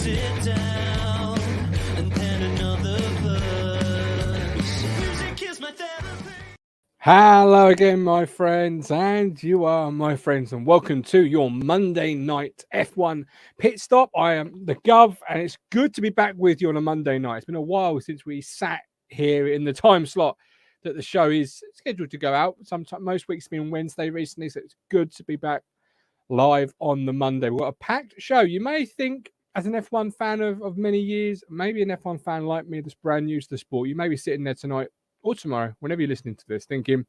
sit down and pen another verse. Music is my therapy. Hello again, my friends, and you are my friends, and welcome to your Monday night F1 pit stop. I am the Gov, and it's good to be back with you on a Monday night. It's been a while since we sat here in the time slot that the show is scheduled to go out. Sometimes most weeks have been Wednesday recently, so it's good to be back live on the Monday. We've got a packed show. You may think, as an F1 fan of many years, maybe an F1 fan like me that's brand new to the sport, you may be sitting there tonight or tomorrow, whenever you're listening to this, thinking,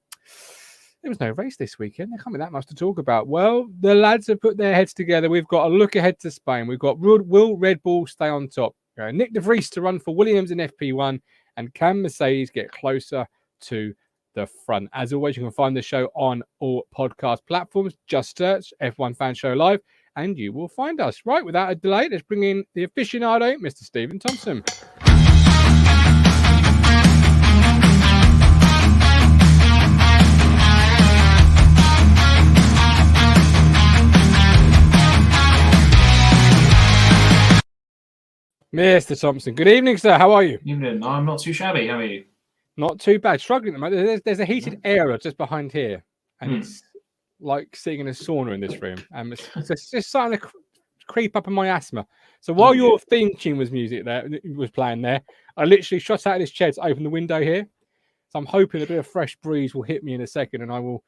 there was no race this weekend. There can't be that much to talk about. Well, the lads have put their heads together. We've got a look ahead to Spain. We've got will Red Bull stay on top? Nick de Vries to run for Williams in FP1, and can Mercedes get closer to the front? As always, you can find the show on all podcast platforms. Just search F1 Fan Show Live and you will find us. Right, without a delay, let's bring in the aficionado, Mr. Stephen Thompson. Mr. Thompson, good evening, sir. How are you? Evening. I'm not too shabby. How are you? Not too bad. Struggling at the moment. There's a heated area just behind here, and it's like sitting in a sauna in this room, and it's just starting to creep up on my asthma. So while your theme tune was playing there, I literally shot out of this chair to open the window here. So I'm hoping a bit of fresh breeze will hit me in a second, and I will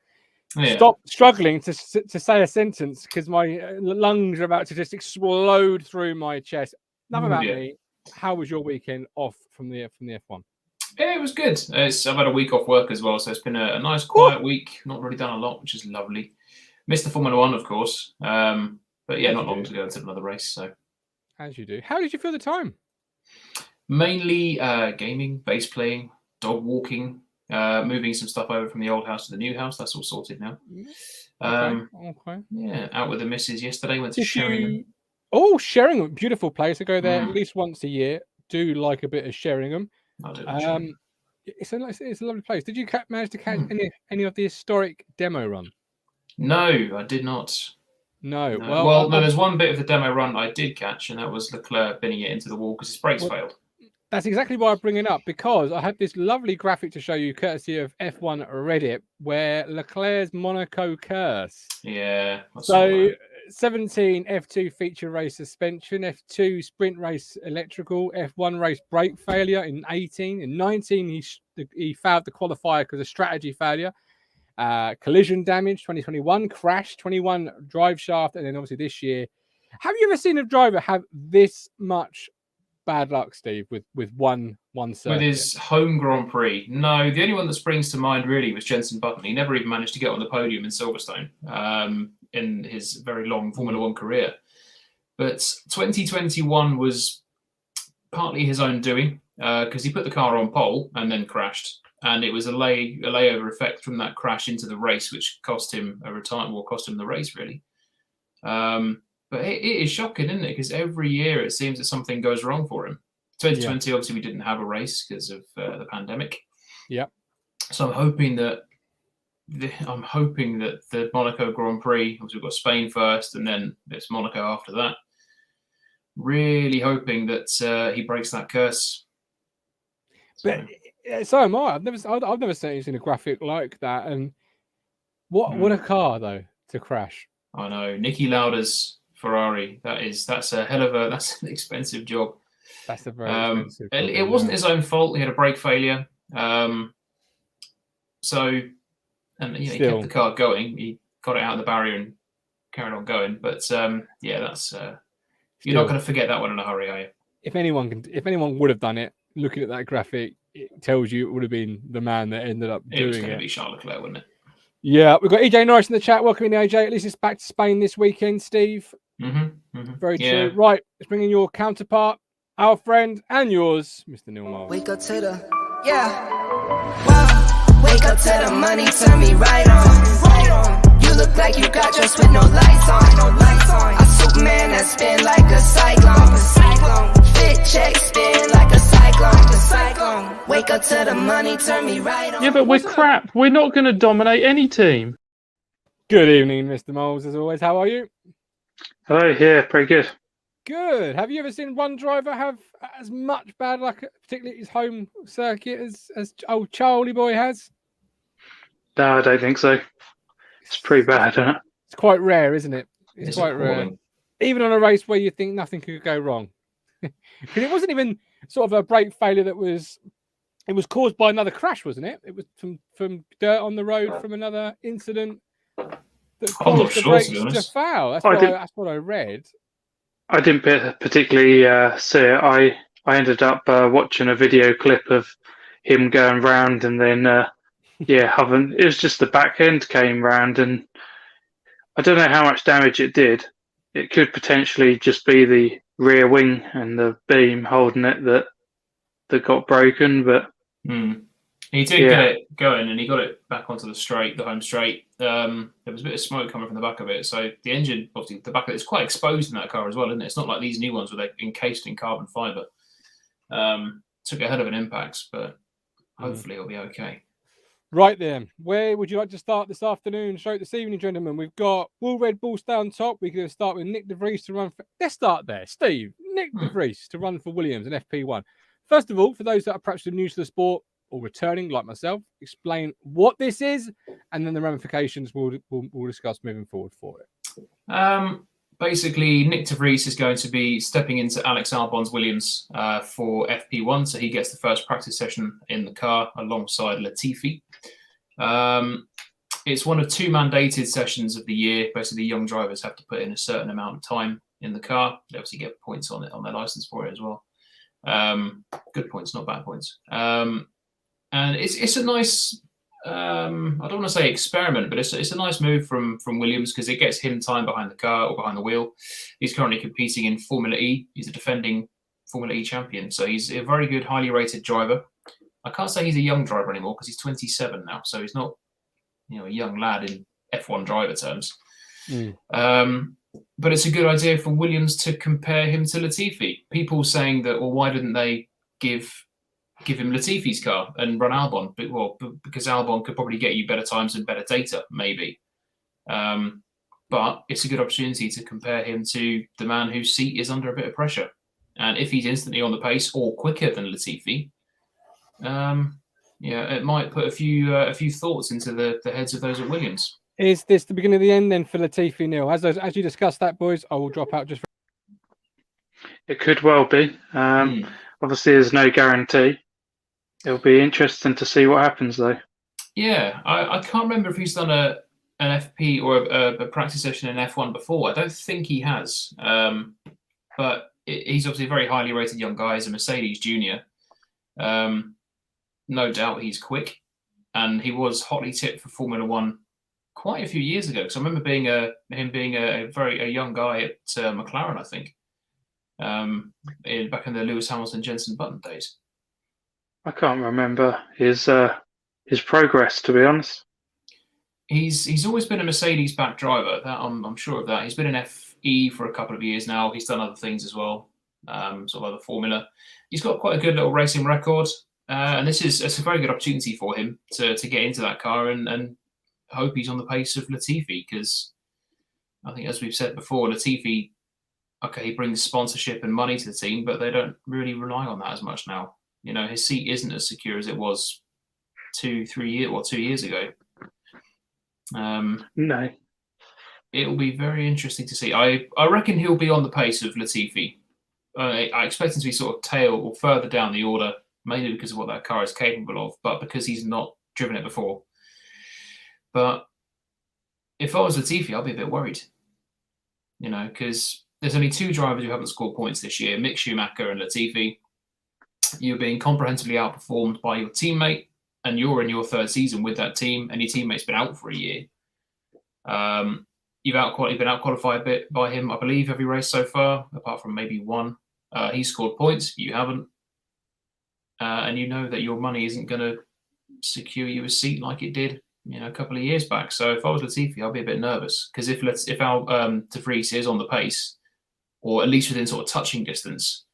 stop struggling to say a sentence because my lungs are about to just explode through my chest. Enough about me. How was your weekend off from the F1? Yeah, it was good. I've had a week off work as well, so it's been a nice, quiet week. Not really done a lot, which is lovely. Missed the Formula One, of course. But yeah, not long to go until another race. So, as you do. How did you feel the time? Mainly gaming, bass playing, dog walking, moving some stuff over from the old house to the new house. That's all sorted now. Okay. Yeah, out with the missus yesterday. Went to Sheringham. Oh, Sheringham, beautiful place. I go there at least once a year. Do like a bit of Sheringham. I do. It's a lovely place. Did you manage to catch any of the historic demo run? No, I did not. No. Well, there's one bit of the demo run I did catch, and that was Leclerc binning it into the wall because his brakes failed. That's exactly why I bring it up, because I had this lovely graphic to show you, courtesy of F1 Reddit, where Leclerc's Monaco curse. Yeah. So 17 F2 feature race suspension, F2 sprint race electrical, F1 race brake failure in 18. In 19, he failed the qualifier because of strategy failure. Collision damage, 2021, crash, 21 drive shaft, and then obviously this year. Have you ever seen a driver have this much bad luck, Steve, with one circuit? With his home Grand Prix? No, the only one that springs to mind really was Jenson Button. He never even managed to get on the podium in Silverstone in his very long Formula One career. But 2021 was partly his own doing because he put the car on pole and then crashed. And it was a layover effect from that crash into the race, which cost him a retirement, or cost him the race, really. But it is shocking, isn't it? Because every year it seems that something goes wrong for him. 2020, obviously, we didn't have a race because of the pandemic. Yeah. So I'm hoping that the Monaco Grand Prix, obviously we've got Spain first, and then it's Monaco after that. Really hoping that he breaks that curse. But so am I. I've never seen a graphic like that. And what a car though to crash. I know. Niki Lauda's Ferrari. That's an expensive job. That's a very expensive job. It wasn't his own fault. He had a brake failure. He kept the car going. He got it out of the barrier and carried on going. But that's you're not going to forget that one in a hurry, are you? If anyone would have done it, looking at that graphic, it tells you it would have been the man that ended up doing it. It was going to be Charles Leclerc, wouldn't it? Yeah, we've got EJ Norris in the chat. Welcome in, EJ. At least it's back to Spain this weekend, Steve. Very true. Right, let's bring in your counterpart, our friend and yours, Mr. Neil Miles. Wake up to the wake up to the money, turn me right on. You look like you got dressed with no lights on. A Superman that spin like a cyclone. Fit check spin like a cyclone. Wake up to the money, turn me right on. Yeah, but we're crap. We're not going to dominate any team. Good evening, Mr. Moles, as always. How are you? Hello, yeah, pretty good. good. Have you ever seen one driver have as much bad luck, particularly at his home circuit, as old Charlie boy has? No, I don't think so. It's pretty bad, isn't it? It's quite rare, isn't it? It's It's quite rare. appalling. Even on a race where you think nothing could go wrong. Because it wasn't even sort of a brake failure it was caused by another crash, wasn't it? It was from dirt on the road from another incident that I'm not caused the sure, brakes to be to honest. fail. That's what I read. I didn't particularly see it. I ended up watching a video clip of him going round, and then it was just the back end came round, and I don't know how much damage it did. It could potentially just be the rear wing and the beam holding it that got broken, but He did get it going, and he got it back onto the home straight. There was a bit of smoke coming from the back of it, so the engine, obviously, the back of it is quite exposed in that car as well, isn't it? It's not like these new ones where they're encased in carbon fibre. Took a hell of an impact, but hopefully it'll be okay. Right then, where would you like to start this afternoon? This evening, gentlemen. We've got Bull Red Bulls down top. We're going to start with Nick De Vries to run for. Let's start there, Steve. Nick De Vries to run for Williams and FP1. First of all, for those that are perhaps new to the sport or returning, like myself, explain what this is, and then the ramifications we'll discuss moving forward for it. Basically, Nick De Vries is going to be stepping into Alex Albon's Williams for FP1, so he gets the first practice session in the car alongside Latifi. It's one of two mandated sessions of the year. Basically, young drivers have to put in a certain amount of time in the car. They obviously get points on their license for it as well. Good points, not bad points. And it's a nice. I don't want to say experiment, but it's a nice move from Williams because it gets him time behind the car or behind the wheel. He's currently competing in Formula E. He's a defending Formula E champion, so he's a very good, highly rated driver. I can't say he's a young driver anymore because he's 27 now, so he's not, a young lad in F1 driver terms. But it's a good idea for Williams to compare him to Latifi. People saying that, well, why didn't they give him Latifi's car and run Albon? Because Albon could probably get you better times and better data, maybe. But it's a good opportunity to compare him to the man whose seat is under a bit of pressure. And if he's instantly on the pace or quicker than Latifi, it might put a few thoughts into the heads of those at Williams. Is this the beginning of the end then for Latifi, Neil? As you discussed that, boys, I will drop out just for... It could well be. Obviously, there's no guarantee. It'll be interesting to see what happens, though. Yeah, I can't remember if he's done an FP or a practice session in F1 before. I don't think he has. But he's obviously a very highly rated young guy. He's a Mercedes junior. No doubt he's quick. And he was hotly tipped for Formula One quite a few years ago. So I remember him being a young guy at McLaren, I think, back in the Lewis Hamilton, Jenson Button days. I can't remember his progress, to be honest. He's always been a Mercedes-backed driver. That I'm sure of that. He's been in FE for a couple of years now. He's done other things as well, sort of other Formula. He's got quite a good little racing record, and it's a very good opportunity for him to get into that car and hope he's on the pace of Latifi, because I think, as we've said before, Latifi, okay, he brings sponsorship and money to the team, but they don't really rely on that as much now. His seat isn't as secure as it was 2 years ago. No. It'll be very interesting to see. I reckon he'll be on the pace of Latifi. I expect him to be sort of tail or further down the order, mainly because of what that car is capable of, but because he's not driven it before. But if I was Latifi, I'd be a bit worried, because there's only 2 drivers who haven't scored points this year, Mick Schumacher and Latifi. You're being comprehensively outperformed by your teammate, and you're in your 3rd season with that team, and your teammate's been out for a year. You've been out-qualified a bit by him, I believe, every race so far, apart from maybe one. He's scored points, you haven't. And you know that your money isn't going to secure you a seat like it did, a couple of years back. So if I was Latifi, I'd be a bit nervous, because if De Vries is on the pace, or at least within sort of touching distance,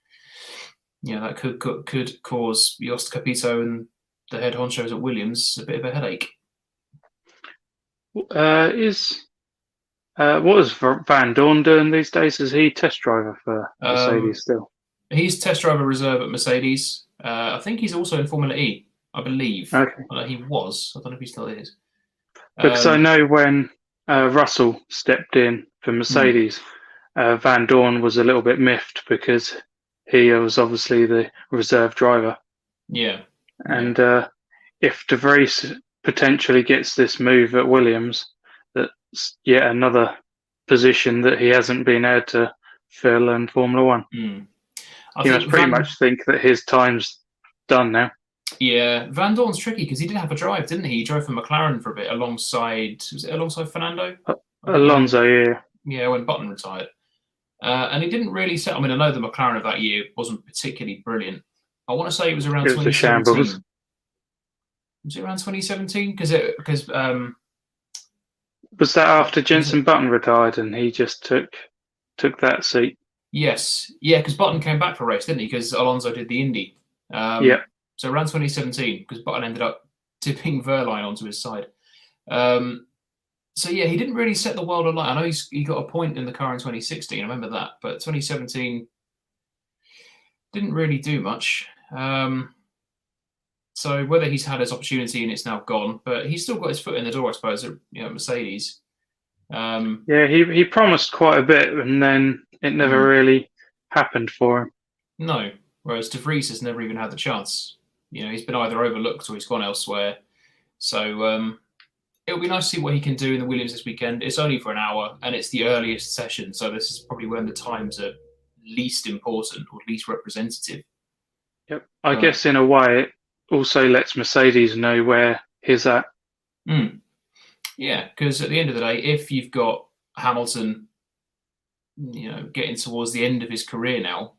that could cause Jost Capito and the head honchos at Williams a bit of a headache. What is Van Dorn doing these days? Is he test driver for Um, Mercedes still? He's test driver reserve at Mercedes. I think he's also in Formula E, I believe. Okay. Well, he was. I don't know if he still is. Because I know when Russell stepped in for Mercedes, Van Dorn was a little bit miffed because he was obviously the reserve driver. Yeah. And if De Vries potentially gets this move at Williams, that's yet another position that he hasn't been able to fill in Formula One. He must pretty much think that his time's done now. Yeah, Van Dorn's tricky because he did have a drive, didn't he? He drove for McLaren for a bit alongside Fernando? Alonso, yeah. Yeah, when Button retired. And he didn't really set. I mean, I know the McLaren of that year wasn't particularly brilliant. I want to say it was around 2017. Was it around 2017? Because was that after Jenson Button retired and he just took that seat? Yes, yeah, because Button came back for a race, didn't he? Because Alonso did the Indy. Yeah. So around 2017, because Button ended up tipping Verline onto his side. So yeah, he didn't really set the world alight. I know he got a point in the car in 2016. I remember that, but 2017 didn't really do much. So whether he's had his opportunity and it's now gone, but he's still got his foot in the door, I suppose, at Mercedes. Yeah, he promised quite a bit, and then it never really happened for him. No, whereas De Vries has never even had the chance. He's been either overlooked or he's gone elsewhere. So it'll be nice to see what he can do in the Williams this weekend. It's only for an hour, and it's the earliest session, so this is probably when the times are least important or least representative. Yep. I guess in a way it also lets Mercedes know where he's at. Yeah, because at the end of the day, if you've got Hamilton, getting towards the end of his career now,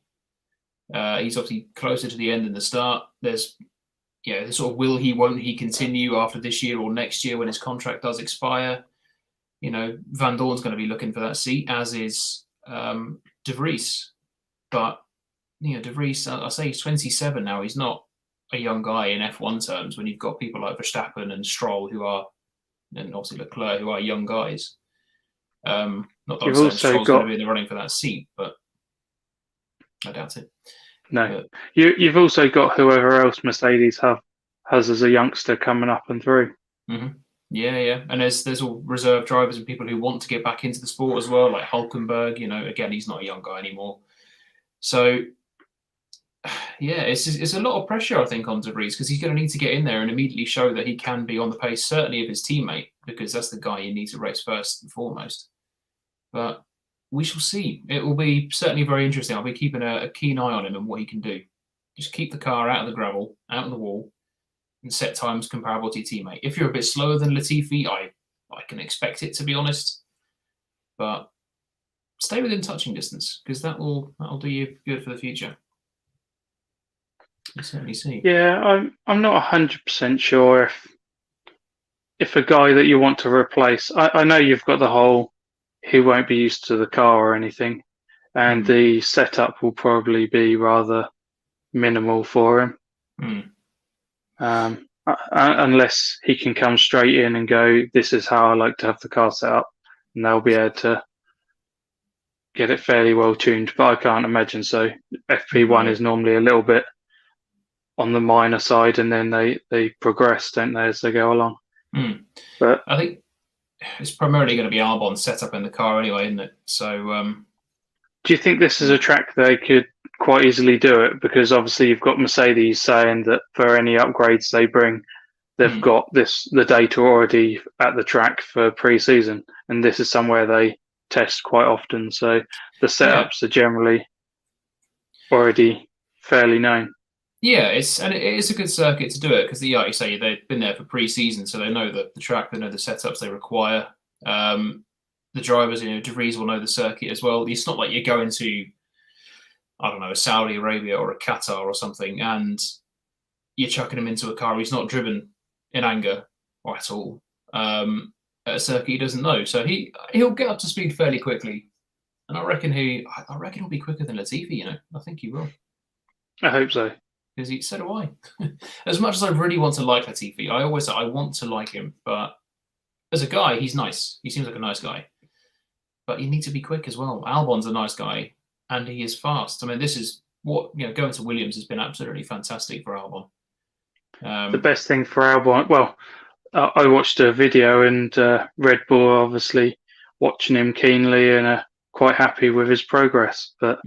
he's obviously closer to the end than the start. There's the sort of will he, won't he continue after this year or next year when his contract does expire. Van Dorn's going to be looking for that seat, as is De Vries. But De Vries, I say he's 27 now. He's not a young guy in F1 terms when you've got people like Verstappen and Stroll and obviously Leclerc, who are young guys. Not that I'm saying Stroll's going to be in the running for that seat, but I doubt it. No, you've also got whoever else Mercedes has as a youngster coming up and through. Yeah, and there's all reserve drivers and people who want to get back into the sport as well, like Hulkenberg. Again, he's not a young guy anymore. So yeah, it's a lot of pressure, I think, on De Vries, because he's going to need to get in there and immediately show that he can be on the pace, certainly of his teammate, because that's the guy you need to race first and foremost. But we shall see. It will be certainly very interesting. I'll be keeping a keen eye on him and what he can do. Just keep the car out of the gravel, out of the wall, and set times comparable to your teammate. If you're a bit slower than Latifi, I can expect it, to be honest. But stay within touching distance, because that'll do you good for the future. You certainly see. Yeah, I'm not 100% sure if a guy that you want to replace. I know you've got the whole he won't be used to the car or anything, and the setup will probably be rather minimal for him. Unless he can come straight in and go, this is how I like to have the car set up, and they'll be able to get it fairly well tuned. But I can't imagine so. FP1 is normally a little bit on the minor side, and then they progress, don't they, as they go along. But I think it's primarily going to be Albon set up in the car anyway, isn't it? So do you think this is a track they could quite easily do it? Because obviously you've got Mercedes saying that for any upgrades they bring, they've got the data already at the track for pre-season, and this is somewhere they test quite often, so the setups are generally already fairly known. Yeah, it is a good circuit to do it, because like you say, they've been there for pre-season, so they know the track, they know the setups they require. The drivers, De Vries will know the circuit as well. It's not like you're going to, I don't know, a Saudi Arabia or a Qatar or something, and you're chucking him into a car he's not driven in anger or at all at a circuit he doesn't know. So he'll get up to speed fairly quickly, and I reckon he'll be quicker than Latifi. I think he will. I hope so. Because so do I. As much as I really want to like Latifi, I always say I want to like him, but as a guy, he's nice. He seems like a nice guy. but you need to be quick as well. Albon's a nice guy, and he is fast. I mean, this is what going to Williams has been absolutely fantastic for Albon. The best thing for Albon, well, I watched a video and Red Bull obviously watching him keenly and quite happy with his progress. But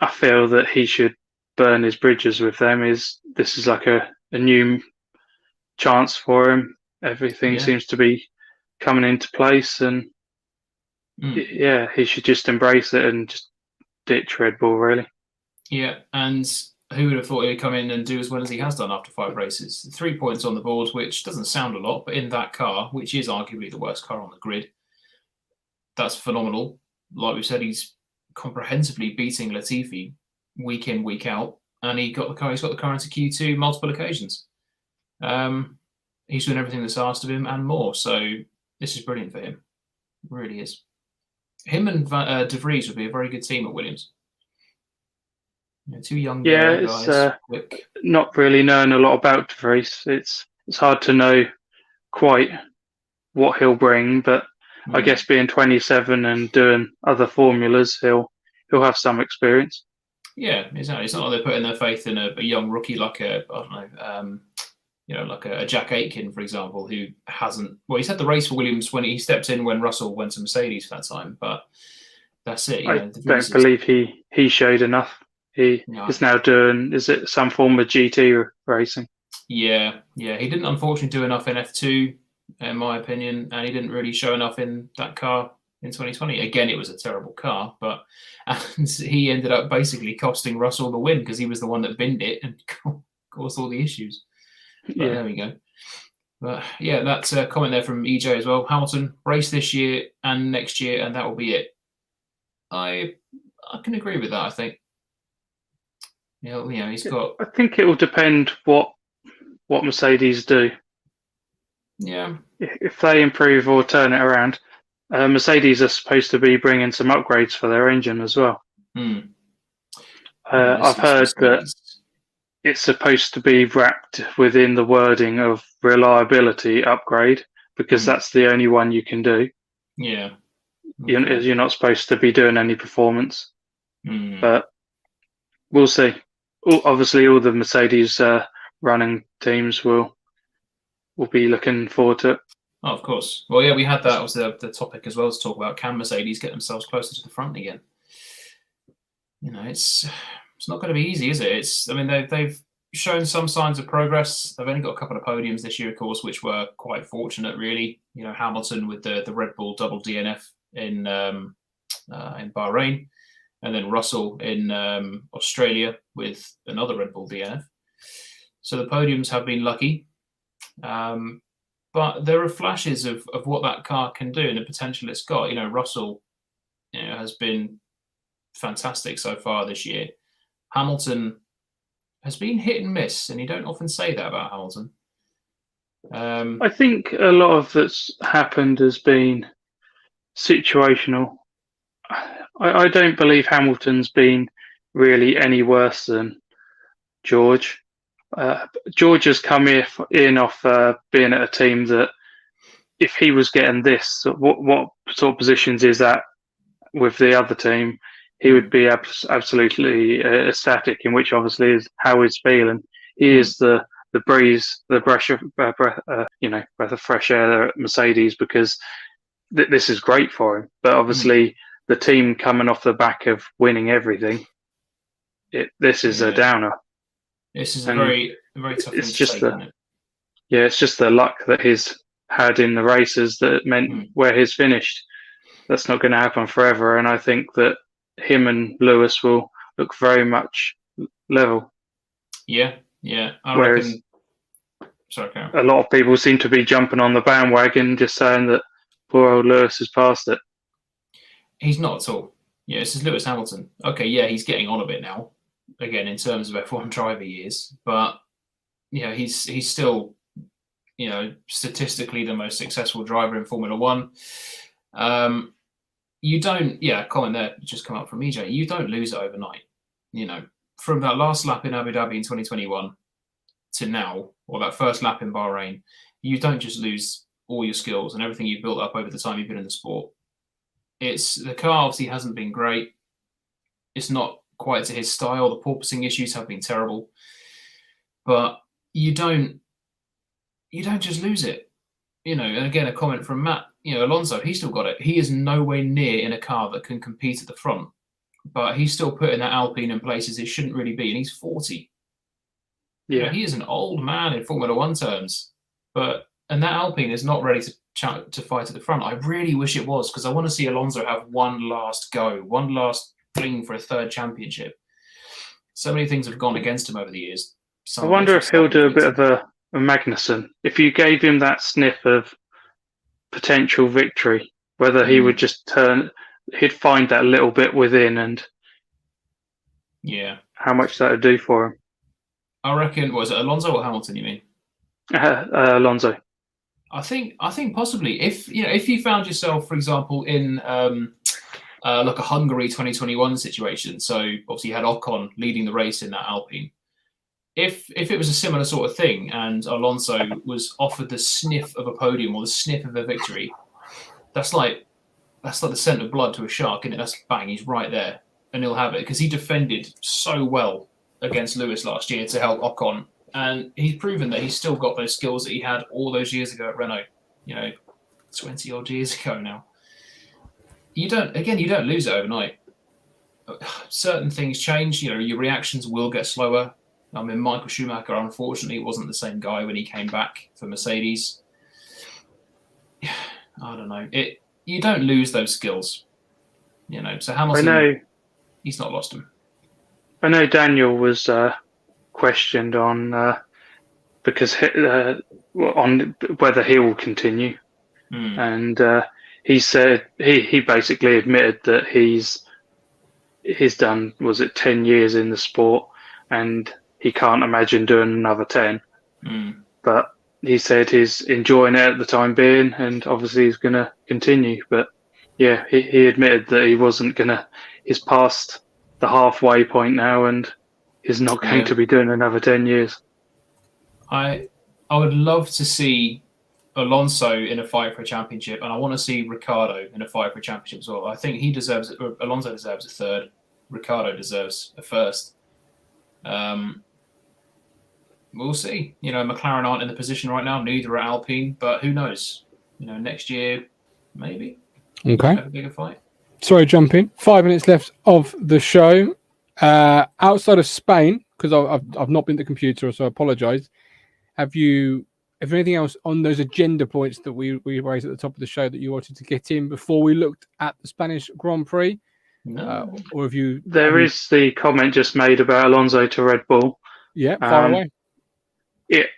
I feel that he should burn his bridges with them. This is like a new chance for him. Everything seems to be coming into place, and yeah, he should just embrace it and just ditch Red Bull, really. Yeah, and who would have thought he'd come in and do as well as he has done after 5 races? 3 points on the board, which doesn't sound a lot, but in that car, which is arguably the worst car on the grid, that's phenomenal. Like we said, he's comprehensively beating Latifi week in, week out, and he's got the car into Q2 multiple occasions. He's doing everything that's asked of him and more, so this is brilliant for him. It really is. Him and De Vries would be a very good team at Williams. 2 young guys. Quick. Not really knowing a lot about De Vries. It's hard to know quite what he'll bring, but I guess being 27 and doing other formulas, he'll have some experience. Yeah, exactly. It's not like they're putting their faith in a young rookie like like a Jack Aitken, for example, who hasn't. Well, he's had the race for Williams when he stepped in when Russell went to Mercedes for that time, but that's it. I don't believe he showed enough. He is now doing, is it some form of GT racing? Yeah. He didn't unfortunately do enough in F2, in my opinion, and he didn't really show enough in that car in 2020. Again, it was a terrible car, and he ended up basically costing Russell the win because he was the one that binned it and caused all the issues. But there we go. But yeah, that's a comment there from EJ as well. Hamilton, race this year and next year, and that will be it. I can agree with that, I think. He's got. I think it will depend what Mercedes do. Yeah. If they improve or turn it around, Mercedes are supposed to be bringing some upgrades for their engine as well. I've heard that it's supposed to be wrapped within the wording of reliability upgrade because that's the only one you can do. Yeah. Okay. You're not supposed to be doing any performance. But we'll see. Obviously, all the Mercedes running teams will be looking forward to it. Oh, of course. Well, yeah, we had that. Was the topic as well to talk about. Can Mercedes get themselves closer to the front again? It's not going to be easy, is it? They've shown some signs of progress. They've only got a couple of podiums this year, of course, which were quite fortunate, really. Hamilton with the Red Bull double DNF in Bahrain, and then Russell in Australia with another Red Bull DNF. So the podiums have been lucky. But there are flashes of what that car can do and the potential it's got. Russell has been fantastic so far this year. Hamilton has been hit and miss, and you don't often say that about Hamilton. I think a lot of that's happened has been situational. I don't believe Hamilton's been really any worse than George. George has come in off being at a team that if he was getting this, what sort of positions is that with the other team, he would be absolutely ecstatic, in which obviously is how he's feeling. He is the breeze, the breath of fresh air at Mercedes because this is great for him. But obviously the team coming off the back of winning everything, this is a downer. This is a very tough thing to take, isn't it? Yeah, it's just the luck that he's had in the races that meant where he's finished. That's not going to happen forever, and I think that him and Lewis will look very much level. Yeah. I Whereas reckon. Sorry, Karen. A lot of people seem to be jumping on the bandwagon, just saying that poor old Lewis has passed it. He's not at all. Yeah, this is Lewis Hamilton. Okay, yeah, he's getting on a bit now. Again, in terms of F1 driver years, but he's still, statistically the most successful driver in Formula One. You don't, comment there just come up from EJ. You don't lose it overnight. From that last lap in Abu Dhabi in 2021 to now, or that first lap in Bahrain, you don't just lose all your skills and everything you've built up over the time you've been in the sport. The car obviously hasn't been great. It's not quite to his style. The porpoising issues have been terrible, but you don't just lose it. And again, a comment from Matt. Alonso, he's still got it. He is nowhere near in a car that can compete at the front, but he's still putting that Alpine in places it shouldn't really be, and he's 40. Yeah, He is an old man in Formula One terms, and that Alpine is not ready to fight at the front. I really wish it was, because I want to see Alonso have one last go, one last fling for a third championship. So many things have gone against him over the years. I wonder if he'll do a bit of a Magnussen. If you gave him that sniff of potential victory, whether he would just he'd find that little bit within, and how much that would do for him. I reckon. Was it Alonso or Hamilton? You mean? Alonso. I think possibly if you found yourself, for example, in like a Hungary 2021 situation. So obviously you had Ocon leading the race in that Alpine. If it was a similar sort of thing and Alonso was offered the sniff of a podium or the sniff of a victory, that's like the scent of blood to a shark, isn't it? That's bang, he's right there, and he'll have it because he defended so well against Lewis last year to help Ocon, and he's proven that he's still got those skills that he had all those years ago at Renault. 20 odd years ago now. You don't lose it overnight. Certain things change. Your reactions will get slower. I mean, Michael Schumacher, unfortunately, wasn't the same guy when he came back for Mercedes. I don't know. You don't lose those skills. So Hamilton, he's not lost them. I know Daniel was questioned on because on whether he will continue, and he said he basically admitted that he's done 10 years in the sport, and he can't imagine doing another 10. But he said he's enjoying it at the time being, and obviously he's going to continue. But yeah, he admitted that he wasn't going to. He's past the halfway point now, and he's not going to be doing another 10 years. I would love to see Alonso in a fight for a championship, and I want to see Ricciardo in a fight for a championship as well. I think Alonso deserves a third. Ricciardo deserves a first. We'll see. McLaren aren't in the position right now. Neither are Alpine, but who knows? Next year, maybe. Okay. Have a bigger fight. Sorry, jump in. 5 minutes left of the show. Outside of Spain, because I've not been to the computer, so I apologise. Have anything else on those agenda points that we raised at the top of the show that you wanted to get in before we looked at the Spanish Grand Prix? No. Or have you? There is the comment just made about Alonso to Red Bull. Yeah, far away. It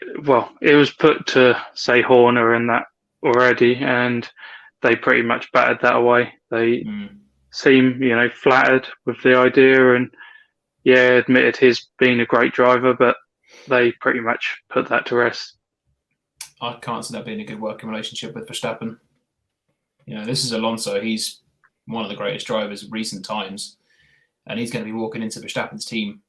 was put to say Horner and that already, and they pretty much batted that away. They seem, flattered with the idea, and admitted he's been a great driver, but they pretty much put that to rest. I can't see that being a good working relationship with Verstappen. This is Alonso. He's one of the greatest drivers of recent times, and he's going to be walking into Verstappen's team.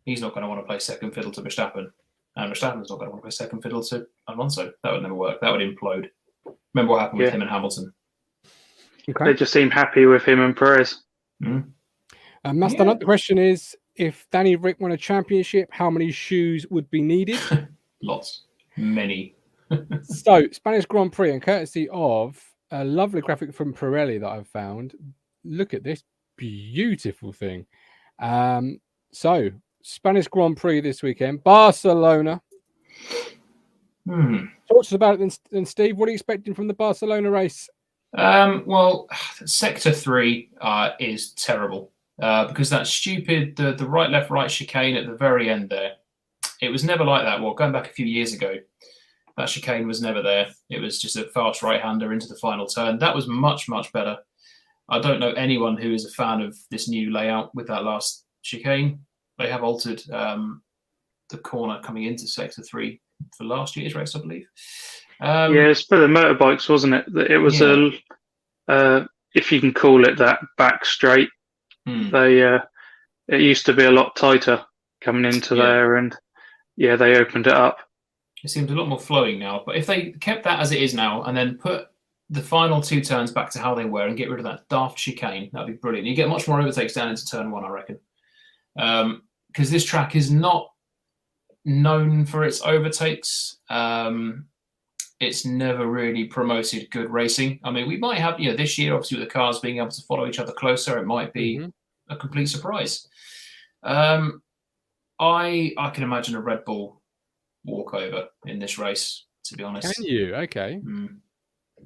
He's not going to want to play second fiddle to Verstappen, and Verstappen's not going to want to play second fiddle to Alonso. That would never work. That would implode. Remember what happened with him and Hamilton. Okay. They just seem happy with him and Perez. Mastan, the question is, if Danny Rick won a championship, how many shoes would be needed? Lots. Many. So, Spanish Grand Prix, and courtesy of a lovely graphic from Pirelli that I've found. Look at this beautiful thing. So, Spanish Grand Prix this weekend, Barcelona. Talk to us about it then, Steve. What are you expecting from the Barcelona race? Well, Sector 3 is terrible because that stupid, the right, left, right chicane at the very end there. It was never like that. Well, going back a few years ago, that chicane was never there. It was just a fast right-hander into the final turn. That was much, much better. I don't know anyone who is a fan of this new layout with that last chicane. They have altered the corner coming into Sector 3 for last year's race, I believe. It's for the motorbikes, wasn't it? It was if you can call it that, back straight. It used to be a lot tighter coming into there, and they opened it up. It seems a lot more flowing now. But if they kept that as it is now and then put the final 2 turns back to how they were and get rid of that daft chicane. That'd be brilliant. You get much more overtakes down into turn 1, I reckon. Because this track is not known for its overtakes. It's never really promoted good racing. I mean, we might have, this year, obviously, with the cars being able to follow each other closer, it might be a complete surprise. I can imagine a Red Bull walkover in this race, to be honest. Can you? Okay.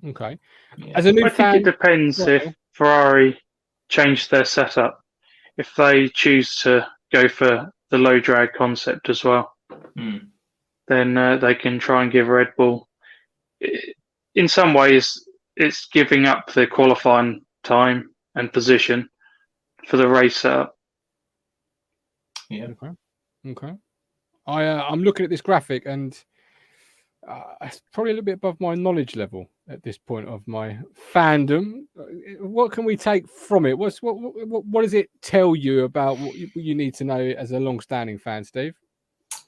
Okay. Yeah. As a new I fan, think it depends if Ferrari change their setup. If they choose to go for the low drag concept as well, then they can try and give Red Bull. In some ways, it's giving up the qualifying time and position for the race setup. Yeah. Okay. I'm looking at this graphic, and it's probably a little bit above my knowledge level at this point of my fandom. What can we take from it? What does it tell you about what you need to know as a long-standing fan, Steve?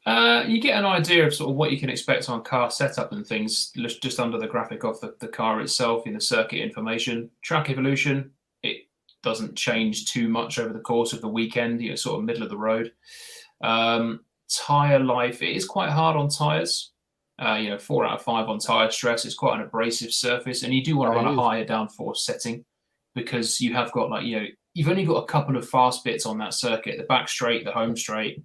You get an idea of sort of what you can expect on car setup and things just under the graphic of the car itself in the circuit information. Track evolution, it doesn't change too much over the course of the weekend, sort of middle of the road. Tyre life, it is quite hard on tyres. 4 out of 5 on tyre stress. It's quite an abrasive surface, and you do want to run a higher downforce setting because you have got you've only got a couple of fast bits on that circuit, the back straight, the home straight,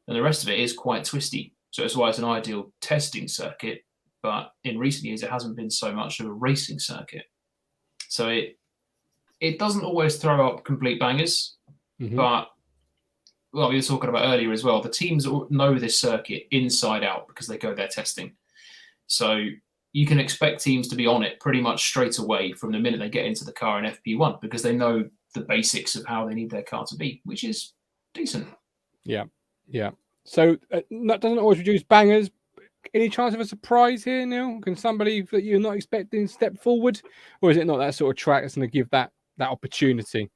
and the rest of it is quite twisty. So that's why it's an ideal testing circuit. But in recent years, it hasn't been so much of a racing circuit. So it doesn't always throw up complete bangers. But, well, we were talking about earlier as well, the teams know this circuit inside out because they go there testing. So you can expect teams to be on it pretty much straight away from the minute they get into the car in FP1 because they know the basics of how they need their car to be, which is decent. Yeah. So that doesn't always reduce bangers. Any chance of a surprise here, Neil? Can somebody that you're not expecting step forward, or is it not that sort of track that's going to give that opportunity?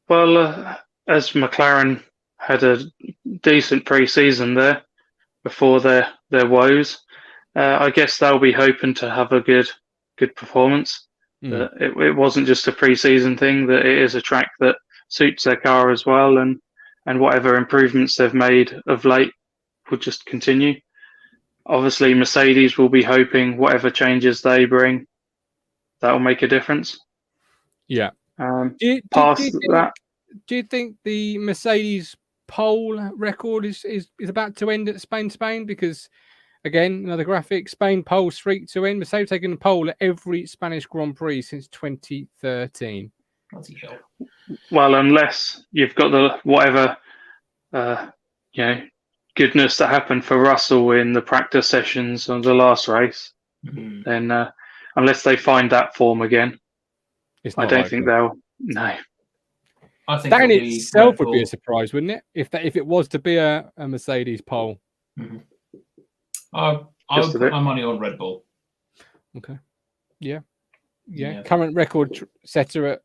Well, as McLaren had a decent pre-season there before their woes, I guess they'll be hoping to have a good performance. It wasn't just a pre-season thing; that it is a track that suits their car as well, and whatever improvements they've made of late will just continue. Obviously, Mercedes will be hoping whatever changes they bring, that will make a difference. Yeah. Do you think the Mercedes pole record is about to end at Spain? Because, again, another graphic, Spain pole streak to end. Mercedes taking the pole at every Spanish Grand Prix since 2013. Well, unless you've got the whatever, goodness that happened for Russell in the practice sessions on the last race, then unless they find that form again, I don't think they'll. No, I think that in itself would be a surprise, wouldn't it? If it was to be a Mercedes pole. I would put my money on Red Bull. Okay. Yeah. Current record setter at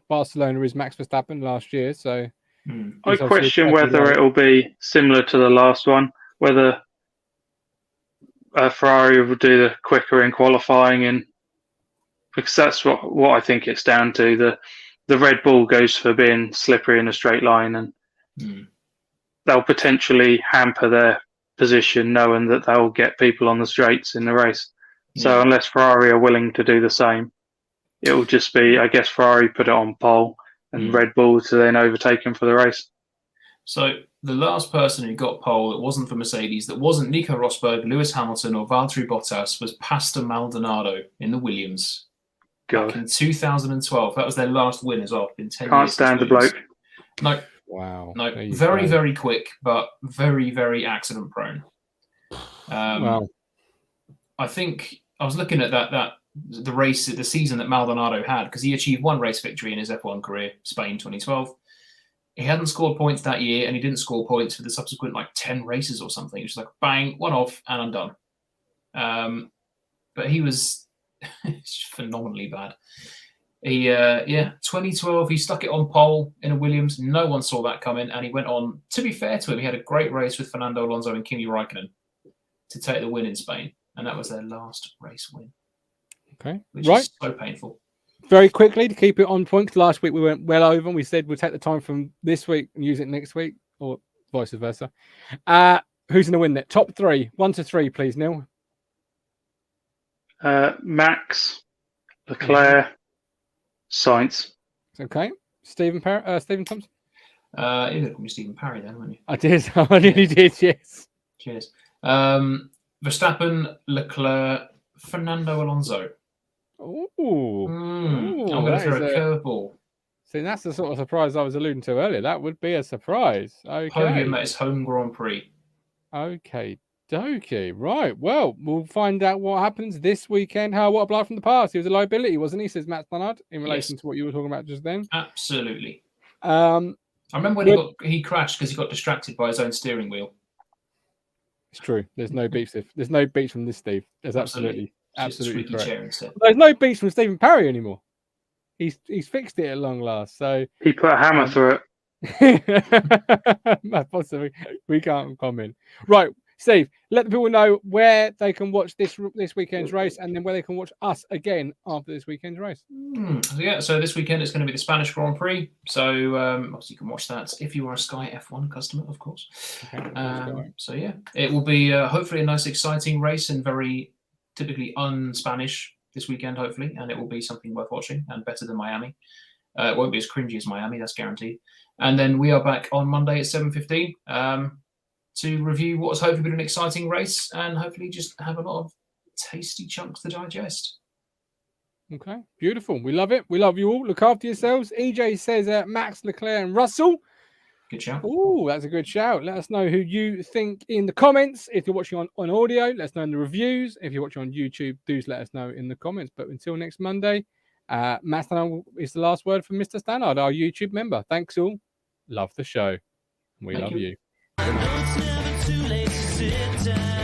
Barcelona is Max Verstappen last year, so I question whether it'll be similar to the last one, whether Ferrari will do the quicker in qualifying, and because that's what I think it's down to. The Red Bull goes for being slippery in a straight line, and they'll potentially hamper their position knowing that they'll get people on the straights in the race. So unless Ferrari are willing to do the same, it will just be, I guess, Ferrari put it on pole and Red Bull to then overtake him for the race. So the last person who got pole that wasn't for Mercedes, that wasn't Nico Rosberg, Lewis Hamilton or Valtteri Bottas, was Pastor Maldonado in the Williams. Back in 2012. That was their last win as well. Been 10 Can't years stand the bloke. No. Wow. No. Very, very quick, but very, very accident prone. Wow. I think I was looking at the season that Maldonado had, because he achieved one race victory in his F1 career, Spain 2012. He hadn't scored points that year, and he didn't score points for the subsequent 10 races or something. It was like bang, one off, and I'm done. But he was phenomenally bad. He 2012, he stuck it on pole in a Williams. No one saw that coming, and he went on. To be fair to him, he had a great race with Fernando Alonso and Kimi Raikkonen to take the win in Spain, and that was their last race win. Okay. which Right. is so painful. Very quickly to keep it on point, 'cause last week we went well over and we said we'll take the time from this week and use it next week, or vice versa. Who's going to win that? Top 3, 1 to 3, please, Neil. Max, Leclerc, Sainz. Okay. Stephen Thompson. You're going to call me Stephen Parry then, weren't you? I did. I nearly did. Yes. Cheers. Verstappen, Leclerc, Fernando Alonso. Ooh. I'm going to throw a curveball. See, that's the sort of surprise I was alluding to earlier. That would be a surprise. Okay. Podium at his home Grand Prix. Okay. Dokey. Right. Well, we'll find out what happens this weekend. What a blast from the past. He was a liability, wasn't he? Says Matt Stannard in relation to what you were talking about just then. Absolutely. I remember when he crashed because he got distracted by his own steering wheel. It's true. There's no beats. There's no beats from this Steve. There's absolutely correct. There's no beats from Stephen Parry anymore. He's fixed it at long last. So he put a hammer through it. Possibly, we can't comment. Right, Steve. Let the people know where they can watch this weekend's race, and then where they can watch us again after this weekend's race. So this weekend it's going to be the Spanish Grand Prix. So obviously you can watch that if you are a Sky F1 customer, of course. Okay. So yeah, it will be hopefully a nice, exciting race and very typically un-Spanish this weekend, hopefully, and it will be something worth watching and better than Miami. It won't be as cringy as Miami, that's guaranteed. And then we are back on Monday at 7:15 to review what has hopefully been an exciting race and hopefully just have a lot of tasty chunks to digest. Okay, beautiful. We love it. We love you all. Look after yourselves. EJ says Max, Leclerc, and Russell. Good shout. Oh, that's a good shout. Let us know who you think in the comments. If you're watching on audio, let us know in the reviews. If you're watching on YouTube, do let us know in the comments. But until next Monday, Matt Stannard is the last word from Mr. Stannard, our YouTube member. Thanks all. Love the show. We love you. I know it's never too late to sit down.